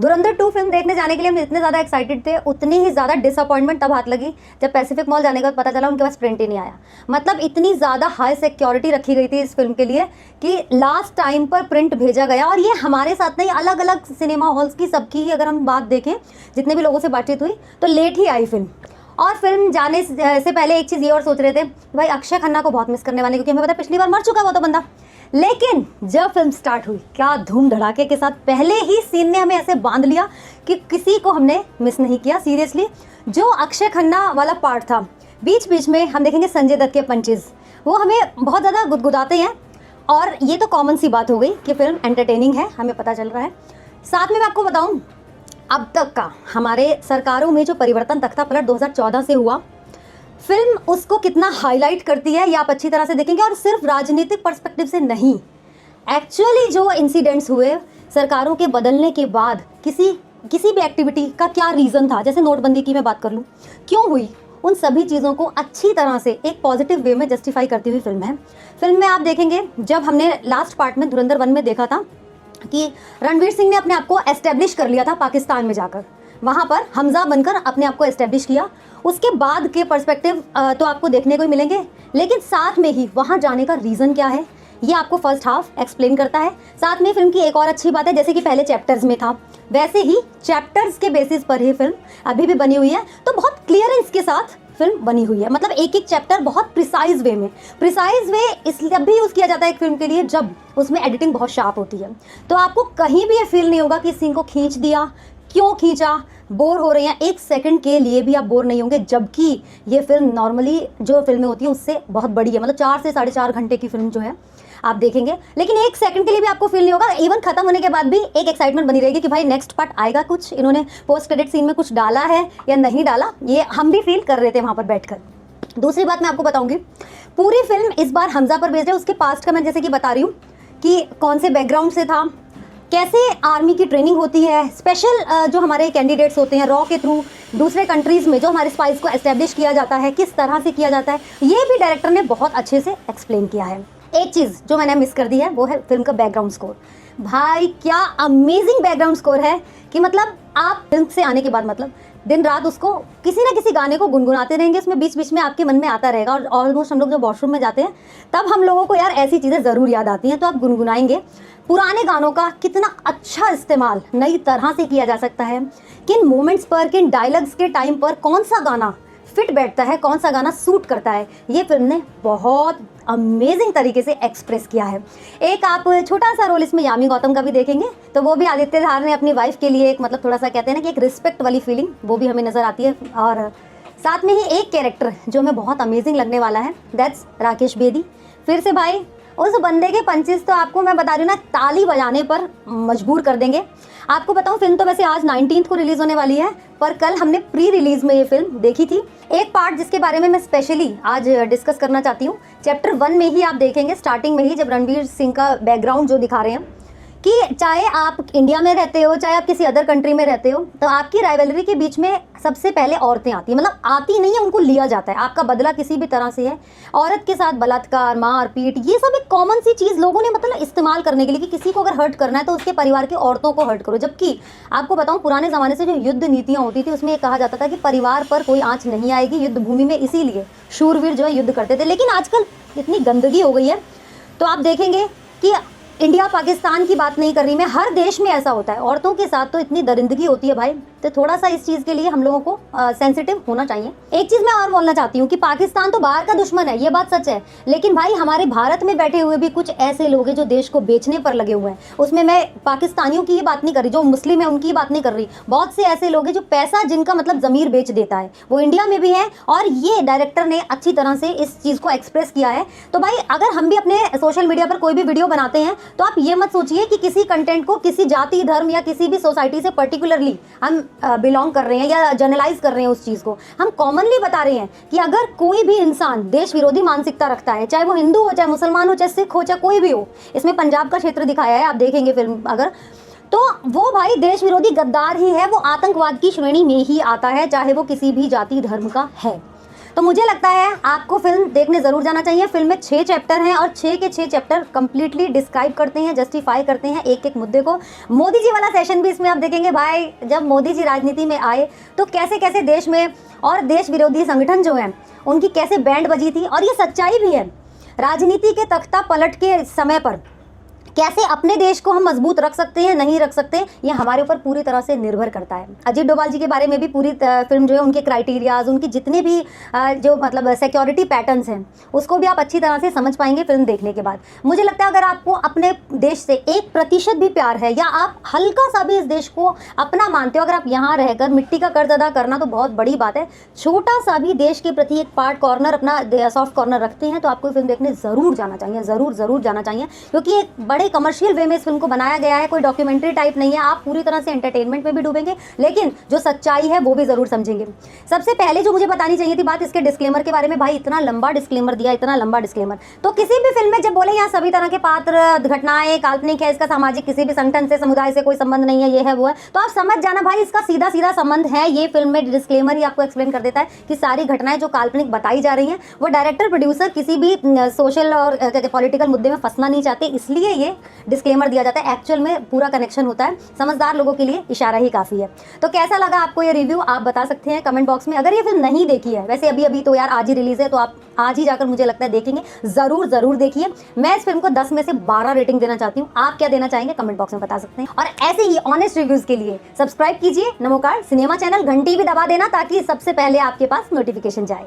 धुरंधर 2 film देखने जाने के लिए हम इतने ज़्यादा एक्साइटेड थे, उतनी ही ज़्यादा डिसअपॉइंटमेंट तब हाथ लगी जब पैसिफिक मॉल जाने के बाद पता चला उनके पास प्रिंट ही नहीं आया। मतलब इतनी ज़्यादा हाई सिक्योरिटी रखी गई थी इस फिल्म के लिए कि लास्ट टाइम पर प्रिंट भेजा गया। और ये हमारे साथ नहीं, अलग अलग सिनेमा हॉल्स की सबकी ही अगर हम बात देखें, जितने भी लोगों से बातचीत हुई तो लेट ही आई फिल्म। और फिल्म जाने से पहले एक चीज़ ये और सोच रहे थे, भाई अक्षय खन्ना को बहुत मिस करने वाले, क्योंकि हमें पता पिछली बार मर चुका वो तो बंदा। लेकिन जब फिल्म स्टार्ट हुई, क्या धूम धड़ाके के साथ पहले ही सीन ने हमें ऐसे बांध लिया कि किसी को हमने मिस नहीं किया। सीरियसली जो अक्षय खन्ना वाला पार्ट था, बीच बीच में हम देखेंगे संजय दत्त के पंचेस, वो हमें बहुत ज़्यादा गुदगुदाते हैं। और ये तो कॉमन सी बात हो गई कि फिल्म एंटरटेनिंग है, हमें पता चल रहा है। साथ में मैं आपको बताऊँ, अब तक का हमारे सरकारों में जो परिवर्तन तख्ता पलट 2014 से हुआ, फिल्म उसको कितना हाईलाइट करती है ये आप अच्छी तरह से देखेंगे। और सिर्फ राजनीतिक पर्सपेक्टिव से नहीं, एक्चुअली जो इंसिडेंट्स हुए सरकारों के बदलने के बाद, किसी भी एक्टिविटी का क्या रीज़न था, जैसे नोटबंदी की मैं बात कर लूँ, क्यों हुई, उन सभी चीज़ों को अच्छी तरह से एक पॉजिटिव वे में जस्टिफाई करती हुई फिल्म है। फिल्म में आप देखेंगे, जब हमने लास्ट पार्ट में धुरंधर 1 में देखा था कि रणवीर सिंह ने अपने आप को एस्टेब्लिश कर लिया था पाकिस्तान में जाकर, वहाँ पर हमजा बनकर अपने आप को एस्टेब्लिश किया। उसके बाद के पर्सपेक्टिव तो आपको देखने को ही मिलेंगे, लेकिन साथ में ही वहाँ जाने का रीज़न क्या है ये आपको फर्स्ट हाफ एक्सप्लेन करता है। साथ में फिल्म की एक और अच्छी बात है, जैसे कि पहले चैप्टर्स में था, वैसे ही चैप्टर्स के बेसिस पर ही फिल्म अभी भी बनी हुई है। तो बहुत क्लियरेंस के साथ फिल्म बनी हुई है, मतलब एक एक चैप्टर बहुत प्रिसाइज वे में, प्रिसाइज वे इसलिए भी यूज़ किया जाता है एक फिल्म के लिए जब उसमें एडिटिंग बहुत शार्प होती है। तो आपको कहीं भी ये फील नहीं होगा कि सीन को खींच दिया, क्यों खींचा, बोर हो रहे हैं, एक सेकंड के लिए भी आप बोर नहीं होंगे। जबकि ये फिल्म नॉर्मली जो फिल्में होती हैं उससे बहुत बड़ी है, मतलब 4 से 4.5 घंटे की फिल्म जो है आप देखेंगे, लेकिन एक सेकंड के लिए भी आपको फील नहीं होगा। इवन खत्म होने के बाद भी एक एक्साइटमेंट बनी रहेगी कि भाई नेक्स्ट पार्ट आएगा, कुछ इन्होंने पोस्ट क्रेडिट सीन में कुछ डाला है या नहीं डाला, ये हम भी फील कर रहे थे वहाँ पर बैठकर। दूसरी बात मैं आपको बताऊंगी, पूरी फिल्म इस बार हमजा पर बेस्ड है। उसके पास्ट का मैं जैसे कि बता रही हूँ कि कौन से बैकग्राउंड से था, कैसे आर्मी की ट्रेनिंग होती है, स्पेशल जो हमारे कैंडिडेट्स होते हैं रॉ के थ्रू दूसरे कंट्रीज़ में जो हमारे स्पाइस को एस्टेब्लिश किया जाता है, किस तरह से किया जाता है, ये भी डायरेक्टर ने बहुत अच्छे से एक्सप्लेन किया है। एक चीज़ जो मैंने मिस कर दी है वो है फिल्म का बैकग्राउंड स्कोर। भाई क्या अमेजिंग बैकग्राउंड स्कोर है कि मतलब आप फिल्म से आने के बाद मतलब दिन रात उसको किसी ना किसी गाने को गुनगुनाते रहेंगे, उसमें बीच बीच में आपके मन में आता रहेगा। और ऑलमोस्ट हम लोग जब वॉशरूम में जाते हैं तब हम लोगों को यार ऐसी चीज़ें ज़रूर याद आती हैं, तो आप गुनगुनाएंगे। पुराने गानों का कितना अच्छा इस्तेमाल नई तरह से किया जा सकता है, किन मोमेंट्स पर, किन डायलॉग्स के टाइम पर कौन सा गाना फिट बैठता है, कौन सा गाना सूट करता है, ये फिल्म ने बहुत अमेजिंग तरीके से एक्सप्रेस किया है। एक आप छोटा सा रोल इसमें यामी गौतम का भी देखेंगे, तो वो भी आदित्य धार ने अपनी वाइफ के लिए एक मतलब थोड़ा सा कहते हैं ना कि एक रिस्पेक्ट वाली फीलिंग वो भी हमें नज़र आती है। और साथ में ही एक कैरेक्टर जो हमें बहुत अमेजिंग लगने वाला है, दैट्स राकेश बेदी। फिर से भाई उस बंदे के पंचेस तो आपको मैं बता रही हूँ ना, ताली बजाने पर मजबूर कर देंगे। आपको बताऊँ, फिल्म तो वैसे आज 19 को रिलीज़ होने वाली है, पर कल हमने प्री रिलीज़ में ये फिल्म देखी थी। एक पार्ट जिसके बारे में मैं स्पेशली आज डिस्कस करना चाहती हूँ, चैप्टर 1 में ही आप देखेंगे, स्टार्टिंग में ही जब रणवीर सिंह का बैकग्राउंड जो दिखा रहे हैं कि चाहे आप इंडिया में रहते हो चाहे आप किसी अदर कंट्री में रहते हो, तो आपकी राइवलरी के बीच में सबसे पहले औरतें आती हैं। मतलब आती नहीं है, उनको लिया जाता है। आपका बदला किसी भी तरह से है, औरत के साथ बलात्कार, मार पीट, ये सब एक कॉमन सी चीज़ लोगों ने मतलब इस्तेमाल करने के लिए कि किसी को अगर हर्ट करना है तो उसके परिवार की औरतों को हर्ट करो। जबकि आपको बताऊँ, पुराने ज़माने से जो युद्ध नीतियाँ होती थी उसमें ये कहा जाता था कि परिवार पर कोई आँच नहीं आएगी युद्ध भूमि में, इसीलिए शूरवीर जो है युद्ध करते थे। लेकिन आजकल इतनी गंदगी हो गई है, तो आप देखेंगे कि इंडिया पाकिस्तान की बात नहीं कर रही मैं, हर देश में ऐसा होता है, औरतों के साथ तो इतनी दरिंदगी होती है भाई। तो थोड़ा सा इस चीज़ के लिए हम लोगों को सेंसिटिव होना चाहिए। एक चीज़ मैं और बोलना चाहती हूँ कि पाकिस्तान तो बाहर का दुश्मन है, ये बात सच है, लेकिन भाई हमारे भारत में बैठे हुए भी कुछ ऐसे लोग हैं जो देश को बेचने पर लगे हुए हैं। उसमें मैं पाकिस्तानियों की ही बात नहीं कर रही, जो मुस्लिम है उनकी बात नहीं कर रही। बहुत से ऐसे लोग हैं जो पैसा जिनका मतलब ज़मीर बेच देता है, वो इंडिया में भी है। और ये डायरेक्टर ने अच्छी तरह से इस चीज़ को एक्सप्रेस किया है। तो भाई अगर हम भी अपने सोशल मीडिया पर कोई भी वीडियो बनाते हैं तो आप ये मत सोचिए कि किसी कंटेंट को किसी जाति, धर्म या किसी भी सोसाइटी से पर्टिकुलरली हम बिलोंग कर रहे हैं या जनरलाइज कर रहे हैं उस चीज़ को। हम कॉमनली बता रहे हैं कि अगर कोई भी इंसान देश विरोधी मानसिकता रखता है, चाहे वो हिंदू हो, चाहे मुसलमान हो, चाहे सिख हो, चाहे कोई भी हो, इसमें पंजाब का क्षेत्र दिखाया है, आप देखेंगे फिल्म अगर, तो वो भाई देश विरोधी गद्दार ही है, वो आतंकवाद की श्रेणी में ही आता है, चाहे वो किसी भी जाति धर्म का है। तो तो मुझे लगता है आपको फिल्म देखने ज़रूर जाना चाहिए। फिल्म में 6 चैप्टर हैं और 6 के 6 चैप्टर कंप्लीटली डिस्क्राइब करते हैं, जस्टिफाई करते हैं एक एक मुद्दे को। मोदी जी वाला सेशन भी इसमें आप देखेंगे भाई, जब मोदी जी राजनीति में आए तो कैसे कैसे देश में और देश विरोधी संगठन जो हैं उनकी कैसे बैंड बजी थी। और ये सच्चाई भी है, राजनीति के तख्ता पलट के समय पर कैसे अपने देश को हम मजबूत रख सकते हैं, नहीं रख सकते, ये हमारे ऊपर पूरी तरह से निर्भर करता है। अजीत डोभाल जी के बारे में भी पूरी फिल्म जो है, उनके क्राइटेरियाज, उनकी जितने भी जो मतलब सिक्योरिटी पैटर्न्स हैं, उसको भी आप अच्छी तरह से समझ पाएंगे फिल्म देखने के बाद। मुझे लगता है अगर आपको अपने देश से 1% भी प्यार है, या आप हल्का सा भी इस देश को अपना मानते हो, अगर आप यहाँ रहकर मिट्टी का कर्ज अदा करना तो बहुत बड़ी बात है, छोटा सा भी देश के प्रति एक पार्ट कॉर्नर, अपना सॉफ्ट कॉर्नर रखते हैं, तो आपको फिल्म देखने ज़रूर जाना चाहिए, ज़रूर जाना चाहिए। क्योंकि एक बड़े कमर्शियल वे में इस फिल्म को बनाया गया है, कोई डॉक्यूमेंट्री टाइप नहीं है। आप पूरी तरह से एंटरटेनमेंट में भी डूबेंगे, लेकिन जो सच्चाई है वो भी जरूर समझेंगे। सबसे पहले जो मुझे बतानी चाहिए थी बात इसके डिस्क्लेमर के बारे में। भाई इतना लंबा डिस्क्लेमर दिया, इतना लंबा डिस्क्लेमर। तो किसी भी फिल्म में जब बोले यहाँ सभी तरह के पात्र, घटनाएं काल्पनिक है, इसका सामाजिक किसी भी संगठन से, समुदाय से कोई संबंध नहीं है, ये है वो है, तो आप समझ जाना भाई इसका सीधा सीधा संबंध है। ये फिल्म में डिस्क्लेमर ही आपको एक्सप्लेन कर देता है कि सारी घटनाएं जो काल्पनिक बताई जा रही हैं, वो डायरेक्टर प्रोड्यूसर किसी भी सोशल और पॉलिटिकल मुद्दे में फंसना नहीं चाहते, इसलिए ये डिस्क्लेमर दिया जाता है। एक्चुअल में पूरा कनेक्शन होता है, समझदार लोगों के लिए इशारा ही काफ़ी है। तो कैसा लगा आपको ये रिव्यू, आप बता सकते हैं कमेंट बॉक्स में। अगर ये फिल्म नहीं देखी है, वैसे अभी तो यार आज ही रिलीज़ है, तो आप आज ही जाकर मुझे लगता है देखेंगे, ज़रूर देखिए। मैं इस फिल्म को 10 में से 12 रेटिंग देना चाहती हूँ। आप क्या देना चाहेंगे कमेंट बॉक्स में बता सकते हैं। और ऐसे ही ऑनेस्ट रिव्यूज़ के लिए सब्सक्राइब कीजिए नमोकार सिनेमा चैनल, घंटी भी दबा देना ताकि सबसे पहले आपके पास नोटिफिकेशन जाए।